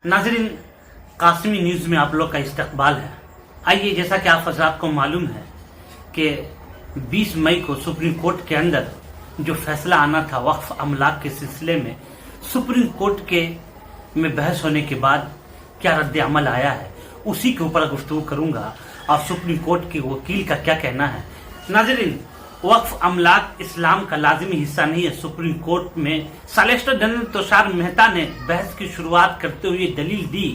नाजरीन, कासमी न्यूज़ में आप लोग का इस्तकबाल है। आइए, जैसा कि आप हज़रात को मालूम है कि 20 मई को सुप्रीम कोर्ट के अंदर जो फैसला आना था वक्फ अमलाक के सिलसिले में, सुप्रीम कोर्ट के में बहस होने के बाद क्या रद्द अमल आया है, उसी के ऊपर गुफ्तगू करूंगा और सुप्रीम कोर्ट के वकील का क्या कहना है। नाजरीन, वक्फ अमलाक इस्लाम का लाजिमी हिस्सा नहीं है। सुप्रीम कोर्ट में सॉलिसिटर जनरल तुषार मेहता ने बहस की शुरुआत करते हुए दलील दी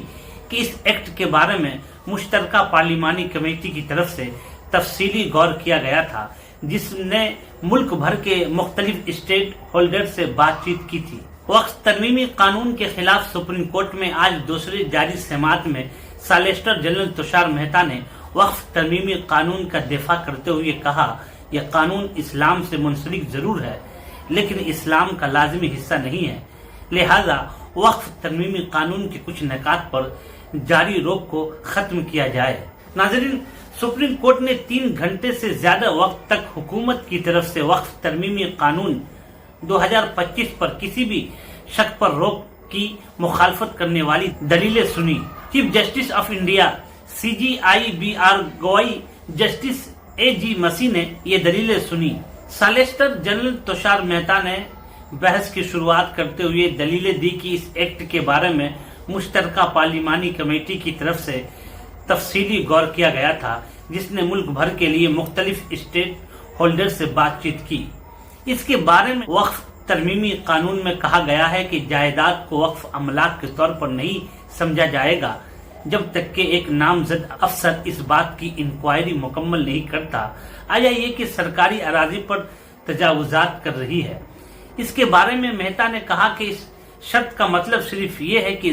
कि इस एक्ट के बारे में मुश्तरका पार्लिमानी कमेटी की तरफ से तफसीली गौर किया गया था, जिसने मुल्क भर के मुख्तलिफ स्टेक होल्डर से बातचीत की थी। वक्फ तरमीमी कानून के खिलाफ सुप्रीम कोर्ट में आज दूसरी जारी समाअत में सॉलिसिटर जनरल तुषार मेहता ने वक्फ तरमीमी कानून का दिफा करते हुए कहा, यह कानून इस्लाम से मुंसलिक जरूर है लेकिन इस्लाम का लाजिमी हिस्सा नहीं है, लिहाजा वक्फ तरमीमी कानून के कुछ निकात पर जारी रोक को खत्म किया जाए। नाजरीन, सुप्रीम कोर्ट ने 3 घंटे से ज्यादा वक्त तक हुकूमत की तरफ से वक्फ तरमीमी कानून 2025 पर किसी भी शक पर रोक की मुखालफत करने वाली दलीलें सुनी। Chief justice of India CJI-BR गवाई जस्टिस AG मसीह ने ये दलीलें सुनी। सॉलिसिटर जनरल तुषार मेहता ने बहस की शुरुआत करते हुए दलीलें दी कि इस एक्ट के बारे में मुश्तरका पार्लिमानी कमेटी की तरफ से तफसीली गौर किया गया था, जिसने मुल्क भर के लिए मुख्तलिफ स्टेक होल्डर से बातचीत की। इसके बारे में वक्फ तरमीमी कानून में कहा गया है कि जायदाद को वक्फ अमलाक के तौर पर नहीं समझा जाएगा जब तक कि एक नामजद अफसर इस बात की इंक्वायरी मुकम्मल नहीं करता आया ये कि सरकारी अराजी पर तजावुजात कर रही है। इसके बारे में मेहता ने कहा कि इस शर्त का मतलब सिर्फ ये है कि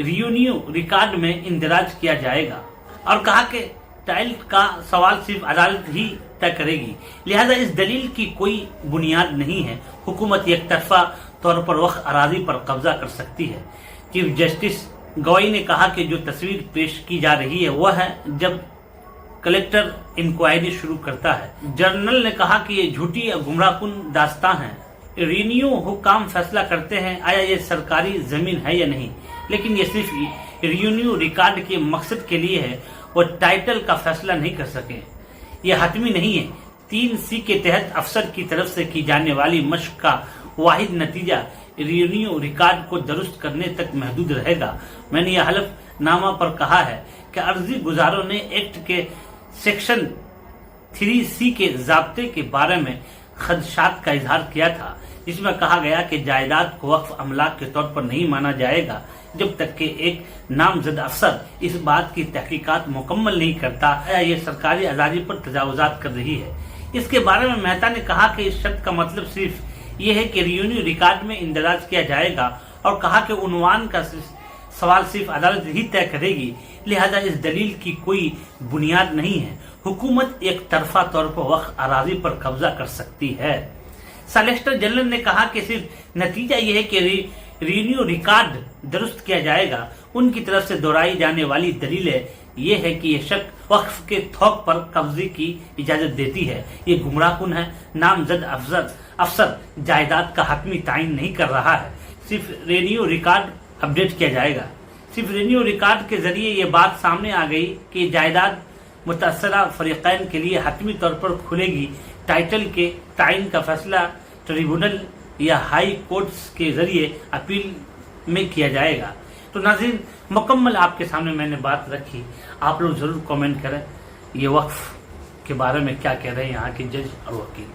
रियूनियो रिकॉर्ड में इंदराज किया जाएगा और कहा कि टाइल का सवाल सिर्फ अदालत ही तय करेगी, लिहाजा इस दलील की कोई बुनियाद नहीं है। हुकूमत एक तरफा तौर पर वक्फ अराजी पर कब्जा कर सकती है। चीफ जस्टिस गवाई ने कहा कि जो तस्वीर पेश की जा रही है वह है जब कलेक्टर इंक्वायरी शुरू करता है। जर्नल ने कहा कि ये झूठी और गुमराहकुन दास्तां है। रिन्यू हुकाम फैसला करते हैं आया ये सरकारी जमीन है या नहीं, लेकिन ये सिर्फ रिन्यू रिकॉर्ड के मकसद के लिए है और टाइटल का फैसला नहीं कर सके। यह हतमी नहीं है। 3C के तहत अफसर की तरफ से की जाने वाली मशक का वाहिद नतीजा रिन्यू रिकॉर्ड को दुरुस्त करने तक महदूद रहेगा। मैंने यह हलफनामा पर कहा है कि अर्जी गुजारों ने एक्ट के सेक्शन 3C के ज़ाब्ते के बारे में खदशात का इजहार किया था, जिसमें कहा गया कि जायदाद को वक्फ अमलाक के तौर पर नहीं माना जाएगा जब तक कि एक नामजद अफसर इस बात की तहकीकात मुकम्मल नहीं करता या ये सरकारी आज़ादी पर तजावुजात कर रही है। इसके बारे में मेहता ने कहा कि इस शर्त का मतलब सिर्फ ये है कि रियूनियन रिकॉर्ड में इंदराज किया जाएगा और कहा कि उन्वान का सवाल सिर्फ अदालत ही तय करेगी, लिहाजा इस दलील की कोई बुनियाद नहीं है। हुकूमत एक तरफा तौर पर वक्फ अराजी पर कब्जा कर सकती है। सॉलिसिटर जनरल ने कहा कि सिर्फ नतीजा यह है कि रिन्यू रिकॉर्ड दुरुस्त किया जाएगा। उनकी तरफ से दोहराई जाने वाली दलीलें ये है कि यह शक वक्फ के थोक पर कब्जे की इजाजत देती है। ये गुमराहकुन है। नामजद अफसर जायदाद का हतमी तायन नहीं कर रहा है, सिर्फ रिन्यू रिकॉर्ड अपडेट किया जाएगा। सिर्फ रिन्यू रिकॉर्ड के जरिए ये बात सामने आ गई कि जायदाद मुतासरा फरीकैन के लिए हतमी तौर पर खुलेगी। टाइटल के तायन का फैसला ट्रिब्यूनल या हाई कोर्ट्स के जरिए अपील में किया जाएगा। तो नाज़रीन, मुकम्मल आपके सामने मैंने बात रखी। आप लोग जरूर कमेंट करें ये वक्फ के बारे में क्या कह रहे हैं यहाँ के जज और वकील।